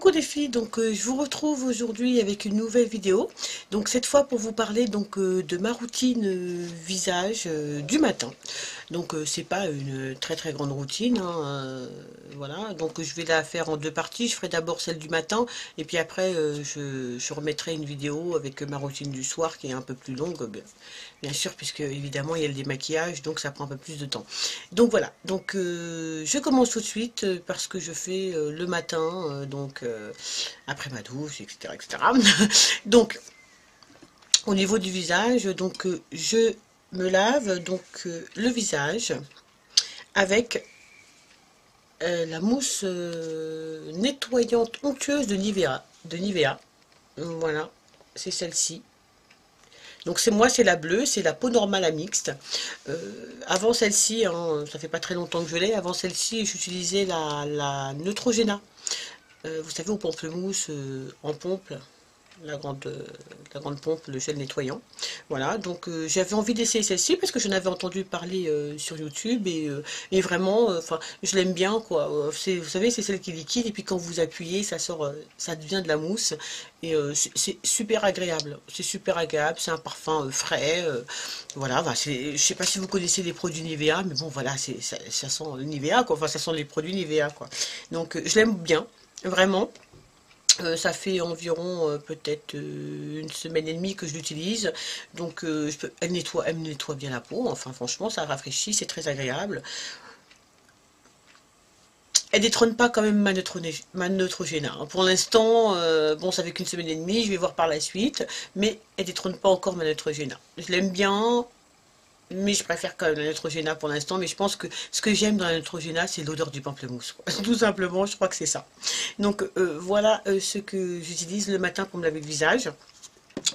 Coucou les filles, je vous retrouve aujourd'hui avec une nouvelle vidéo. Donc cette fois pour vous parler de ma routine visage du matin. C'est pas une très très grande routine, hein, voilà. Donc je vais la faire en deux parties. Je ferai d'abord celle du matin et puis après je remettrai une vidéo avec ma routine du soir qui est un peu plus longue, bien sûr, puisque évidemment il y a le démaquillage, donc ça prend un peu plus de temps. Donc voilà, je commence tout de suite parce que je fais le matin, après ma douche, etc. etc. Donc au niveau du visage, je me lave le visage avec la mousse nettoyante onctueuse de Nivea. Voilà, c'est celle-ci. Donc c'est moi, c'est la bleue, c'est la peau normale à mixte. Avant celle-ci, hein, ça fait pas très longtemps que je l'ai, avant celle-ci, j'utilisais la Neutrogena. Vous savez, au pamplemousse, en pompe, la grande pompe, le gel nettoyant. Voilà, j'avais envie d'essayer celle-ci parce que j'en avais entendu parler sur YouTube et vraiment, je l'aime bien, quoi. Vous savez, c'est celle qui est liquide et puis quand vous appuyez, ça sort, ça devient de la mousse et c'est super agréable. C'est super agréable, c'est un parfum frais. Voilà, je sais pas si vous connaissez les produits Nivea, mais bon, voilà, ça sent le Nivea, quoi. Enfin, ça sent les produits Nivea, quoi. Je l'aime bien, vraiment. Ça fait environ peut-être une semaine et demie que je l'utilise. Elle me nettoie bien la peau. Enfin, franchement, ça rafraîchit, c'est très agréable. Elle détrône pas quand même ma Neutrogena, hein. Pour l'instant, bon, ça fait qu'une semaine et demie, je vais voir par la suite, mais elle détrône pas encore ma Neutrogena. Je l'aime bien, mais je préfère quand même la Neutrogena pour l'instant. Mais je pense que ce que j'aime dans la Neutrogena, c'est l'odeur du pamplemousse, quoi. Tout simplement, je crois que c'est ça. Voilà ce que j'utilise le matin pour me laver le visage.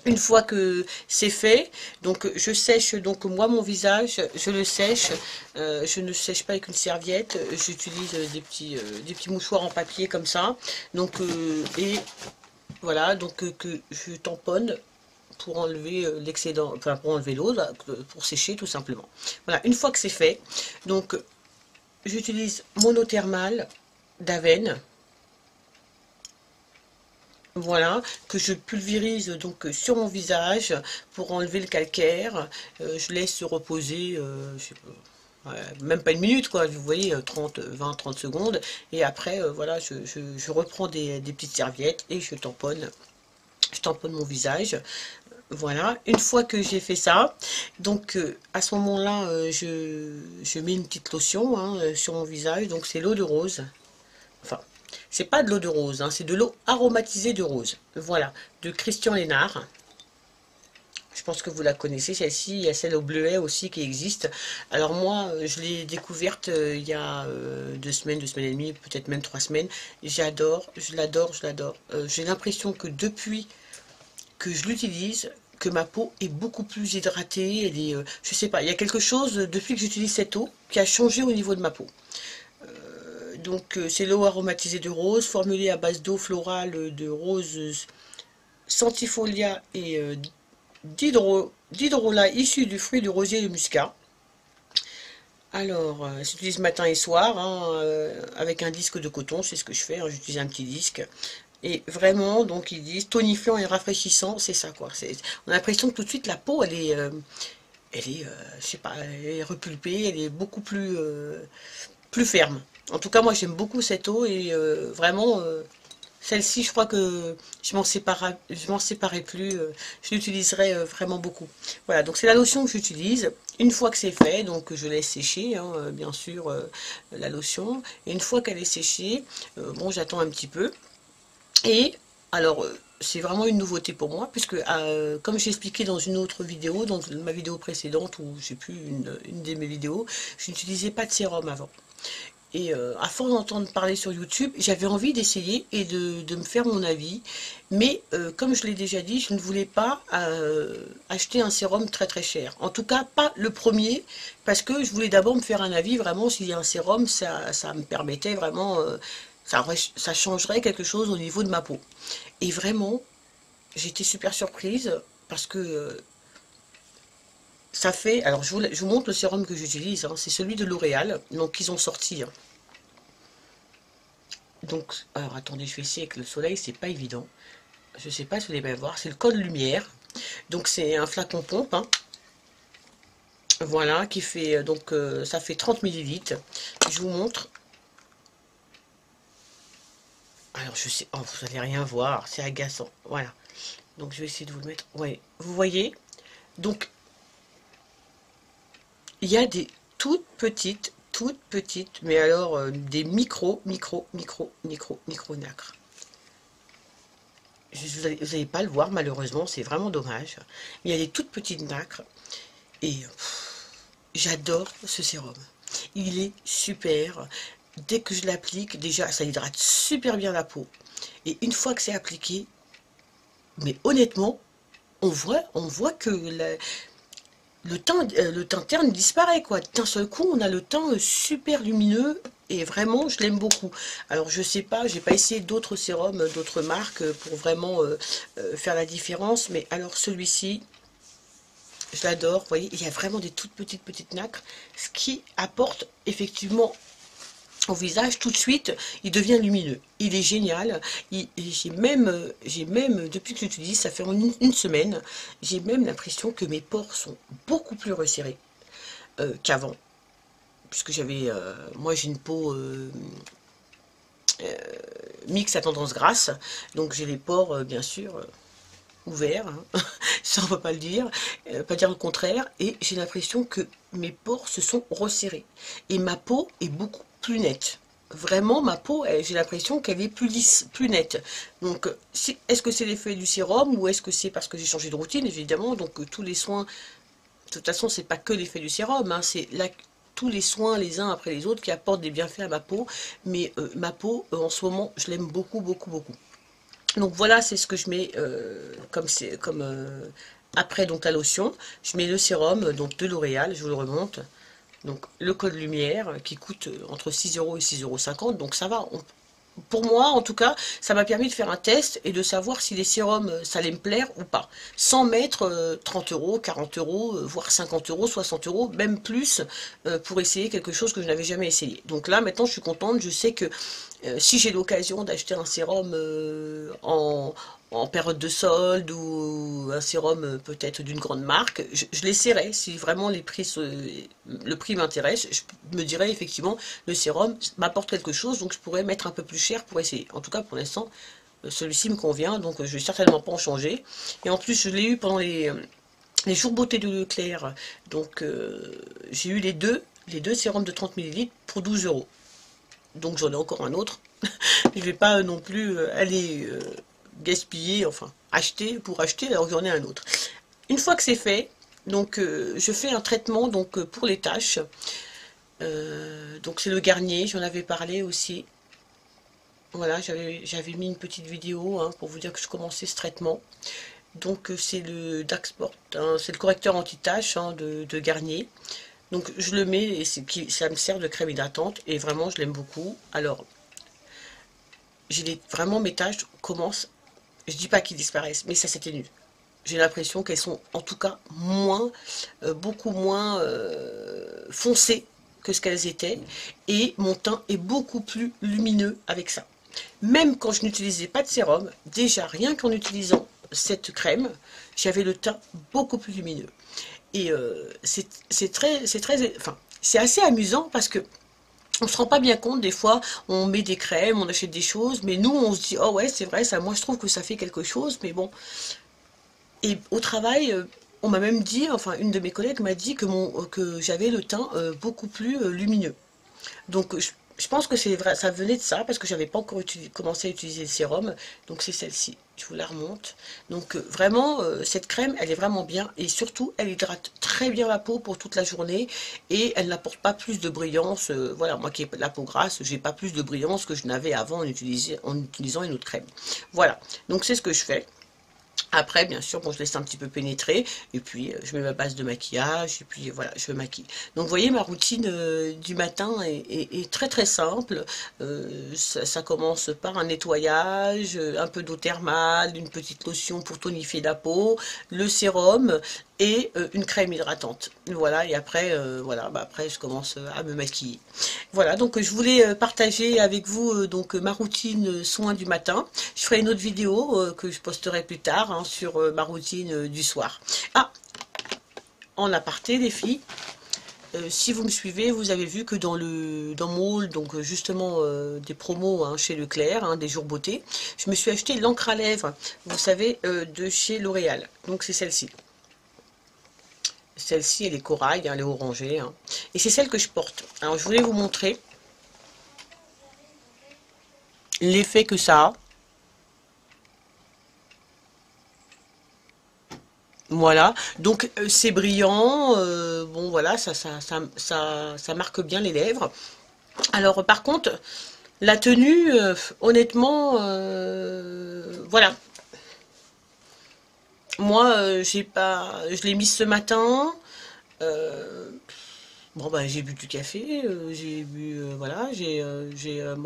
Une fois que c'est fait, je sèche moi mon visage, je le sèche, je ne sèche pas avec une serviette, j'utilise des petits mouchoirs en papier comme ça, et voilà, que je tamponne pour enlever l'excédent, enfin pour enlever l'eau, pour sécher tout simplement. Voilà, une fois que c'est fait, j'utilise mon eau thermale d'Aven. Voilà, que je pulvérise sur mon visage pour enlever le calcaire. Je laisse se reposer, je sais pas, ouais, même pas une minute, quoi. Vous voyez, 20-30 secondes. Et après, voilà, je reprends des petites serviettes et je tamponne mon visage. Voilà, une fois que j'ai fait ça, à ce moment-là, je mets une petite lotion, hein, sur mon visage. Donc c'est l'eau de rose. Enfin, c'est pas de l'eau de rose, hein, c'est de l'eau aromatisée de rose. Voilà, de Christian Lénard. Je pense que vous la connaissez, celle-ci. Il y a celle au bleuet aussi qui existe. Alors moi, je l'ai découverte il y a 2 semaines et demie, peut-être même 3 semaines. J'adore, je l'adore, je l'adore. J'ai l'impression que depuis que je l'utilise, que ma peau est beaucoup plus hydratée. Elle est, je sais pas, il y a quelque chose depuis que j'utilise cette eau qui a changé au niveau de ma peau. C'est l'eau aromatisée de rose, formulée à base d'eau florale de rose centifolia et d'hydrolat issu du fruit du rosier de muscat. Alors, j'utilise matin et soir, hein, avec un disque de coton, c'est ce que je fais, hein, j'utilise un petit disque. Et vraiment, ils disent tonifiant et rafraîchissant, c'est ça, quoi. On a l'impression que tout de suite la peau, je sais pas, elle est repulpée, elle est beaucoup plus ferme. En tout cas, moi j'aime beaucoup cette eau et vraiment, celle-ci, je crois que je m'en séparerai plus. Je l'utiliserai vraiment beaucoup. Voilà, donc c'est la lotion que j'utilise. Une fois que c'est fait, je laisse sécher, hein, bien sûr, la lotion. Et une fois qu'elle est séchée, bon, j'attends un petit peu. Et alors, c'est vraiment une nouveauté pour moi, puisque comme j'ai expliqué dans une autre vidéo, dans ma vidéo précédente, ou je sais plus, une de mes vidéos, je n'utilisais pas de sérum avant. Et à force d'entendre parler sur YouTube, j'avais envie d'essayer et de me faire mon avis. Mais comme je l'ai déjà dit, je ne voulais pas acheter un sérum très très cher. En tout cas, pas le premier, parce que je voulais d'abord me faire un avis, vraiment, s'il y a un sérum, ça me permettait vraiment, ça changerait quelque chose au niveau de ma peau. Et vraiment, j'étais super surprise, parce que ça fait... Alors, je vous montre le sérum que j'utilise, hein, c'est celui de L'Oréal, donc ils ont sorti... Hein, Donc, alors attendez, je vais essayer avec le soleil, c'est pas évident. Je sais pas si vous allez bien voir, c'est le code lumière. Donc c'est un flacon pompe, hein. Voilà, qui fait, donc ça fait 30 millilitres. Je vous montre. Alors je sais, oh, vous allez rien voir, c'est agaçant. Voilà. Donc je vais essayer de vous le mettre. Ouais, vous voyez. Donc il y a des toutes petites, mais alors des micro nacres. Vous n'allez pas le voir malheureusement, c'est vraiment dommage. Mais il y a des toutes petites nacres et j'adore ce sérum. Il est super. Dès que je l'applique, déjà ça hydrate super bien la peau. Et une fois que c'est appliqué, mais honnêtement, on voit que le teint terne disparaît, quoi. D'un seul coup, on a le teint super lumineux et vraiment, je l'aime beaucoup. Alors, je sais pas, j'ai pas essayé d'autres sérums, d'autres marques pour vraiment faire la différence, mais alors celui-ci, je l'adore. Vous voyez, il y a vraiment des toutes petites nacres, ce qui apporte effectivement au visage tout de suite, il devient lumineux. Il est génial. J'ai même, depuis que je l'utilise, ça fait en une semaine, j'ai même l'impression que mes pores sont beaucoup plus resserrés qu'avant. Puisque moi j'ai une peau mixte à tendance grasse, donc j'ai les pores bien sûr ouverts, hein. Ça on peut pas le dire, pas dire le contraire, et j'ai l'impression que mes pores se sont resserrés. Et ma peau est beaucoup plus nette. Vraiment, ma peau, j'ai l'impression qu'elle est plus lisse, plus nette. Donc, est-ce que c'est l'effet du sérum ou est-ce que c'est parce que j'ai changé de routine, évidemment. Donc, tous les soins, de toute façon, c'est pas que l'effet du sérum, hein, c'est tous les soins les uns après les autres qui apportent des bienfaits à ma peau. Mais ma peau, en ce moment, je l'aime beaucoup. Donc voilà, c'est ce que je mets après donc la lotion. Je mets le sérum donc de L'Oréal, je vous le remonte. Donc le code lumière qui coûte entre 6 € et 6,50 €. Donc ça va. Pour moi, en tout cas, ça m'a permis de faire un test et de savoir si les sérums, ça allait me plaire ou pas. Sans mettre 30 €, 40 €, voire 50 €, 60 €, même plus, pour essayer quelque chose que je n'avais jamais essayé. Donc là, maintenant, je suis contente. Je sais que si j'ai l'occasion d'acheter un sérum en période de solde ou un sérum peut-être d'une grande marque, je l'essaierai. Si vraiment le prix m'intéresse, je me dirais effectivement le sérum m'apporte quelque chose, donc je pourrais mettre un peu plus cher pour essayer. En tout cas pour l'instant, celui-ci me convient, donc je vais certainement pas en changer. Et en plus je l'ai eu pendant les jours beauté de Leclerc, donc j'ai eu les deux sérums de 30 millilitres pour 12 €. Donc j'en ai encore un autre. Je vais pas non plus aller gaspiller, enfin acheter pour acheter alors que j'en ai un autre. Une fois que c'est fait, donc je fais un traitement donc pour les taches. Donc c'est le Garnier, j'en avais parlé aussi. Voilà, j'avais mis une petite vidéo hein, pour vous dire que je commençais ce traitement. Donc c'est le Dark Sport, hein, c'est le correcteur anti-tache hein, de Garnier. Donc je le mets et ça me sert de crème hydratante et vraiment je l'aime beaucoup. Alors vraiment mes taches commencent, je dis pas qu'ils disparaissent, mais ça s'atténue. J'ai l'impression qu'elles sont en tout cas beaucoup moins foncées que ce qu'elles étaient et mon teint est beaucoup plus lumineux avec ça. Même quand je n'utilisais pas de sérum, déjà rien qu'en utilisant cette crème, j'avais le teint beaucoup plus lumineux. Et c'est assez amusant parce que on se rend pas bien compte, des fois, on met des crèmes, on achète des choses, mais nous, on se dit, oh ouais, c'est vrai, ça, moi, je trouve que ça fait quelque chose, mais bon. Et au travail, on m'a même dit, enfin, une de mes collègues m'a dit que j'avais le teint beaucoup plus lumineux. Donc, je pense que c'est vrai, ça venait de ça, parce que j'avais pas encore commencé à utiliser le sérum. Donc, c'est celle-ci. Je vous la remonte. Donc, vraiment, cette crème, elle est vraiment bien. Et surtout, elle hydrate très bien la peau pour toute la journée. Et elle n'apporte pas plus de brillance. Voilà, moi qui ai la peau grasse, j'ai pas plus de brillance que je n'avais avant en utilisant une autre crème. Voilà. Donc, c'est ce que je fais. Après, bien sûr, bon, je laisse un petit peu pénétrer, et puis je mets ma base de maquillage, et puis voilà, je me maquille. Donc, vous voyez, ma routine du matin est très très simple. Ça commence par un nettoyage, un peu d'eau thermale, une petite lotion pour tonifier la peau, le sérum, et une crème hydratante. Voilà, et après, voilà, bah après je commence à me maquiller. Voilà, donc je voulais partager avec vous donc ma routine soin du matin. Je ferai une autre vidéo que je posterai plus tard hein, sur ma routine du soir. Ah, en aparté les filles, si vous me suivez, vous avez vu que dans mon haul, donc justement des promos hein, chez Leclerc, hein, des jours beauté, je me suis acheté l'encre à lèvres, vous savez, de chez L'Oréal. Donc c'est celle-ci. Celle-ci, elle est corail, hein, elle est orangée. Hein. Et c'est celle que je porte. Alors je voulais vous montrer l'effet que ça a. Voilà, donc c'est brillant, bon voilà, ça marque bien les lèvres. Alors par contre, la tenue, honnêtement, voilà. Moi, j'ai pas, je l'ai mise ce matin. euh, bon bah j'ai bu du café, j'ai bu, voilà,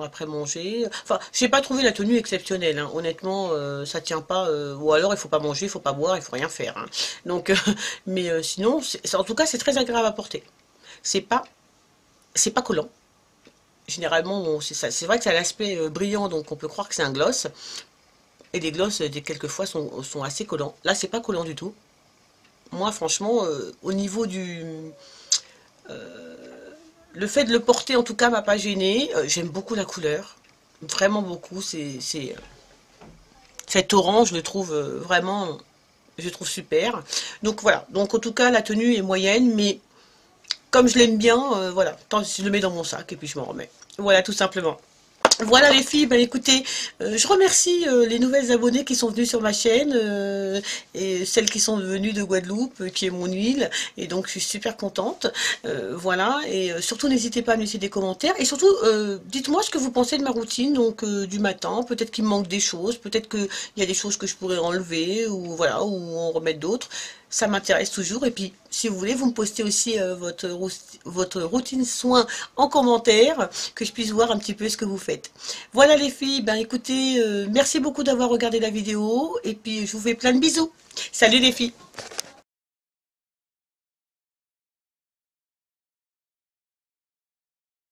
après mangé. Enfin, j'ai pas trouvé la tenue exceptionnelle. Hein. Honnêtement, ça tient pas. Ou alors il faut pas manger, il faut pas boire, il faut rien faire. Hein. Donc, mais sinon, en tout cas, c'est très agréable à porter. C'est pas, c'est pas collant. Généralement, c'est ça. C'est vrai que ça a l'aspect brillant, donc on peut croire que c'est un gloss. Et les gloss, quelquefois, sont assez collants. Là, c'est pas collant du tout. Moi, franchement, au niveau du... Le fait de le porter, en tout cas, m'a pas gêné. J'aime beaucoup la couleur. Vraiment beaucoup. Cet orange, je le trouve vraiment... Je le trouve super. Donc voilà. Donc en tout cas, la tenue est moyenne, mais comme je l'aime bien, voilà. Tant je le mets dans mon sac et puis je m'en remets. Voilà, tout simplement. Voilà les filles, ben écoutez, je remercie les nouvelles abonnées qui sont venues sur ma chaîne et celles qui sont venues de Guadeloupe, qui est mon île, et donc je suis super contente. Voilà, et surtout n'hésitez pas à me laisser des commentaires et surtout dites-moi ce que vous pensez de ma routine donc du matin. Peut-être qu'il me manque des choses, peut-être qu'il y a des choses que je pourrais enlever ou voilà ou en remettre d'autres. Ça m'intéresse toujours. Et puis, si vous voulez, vous me postez aussi votre routine soin en commentaire, que je puisse voir un petit peu ce que vous faites. Voilà les filles, ben écoutez, merci beaucoup d'avoir regardé la vidéo. Et puis, je vous fais plein de bisous. Salut les filles!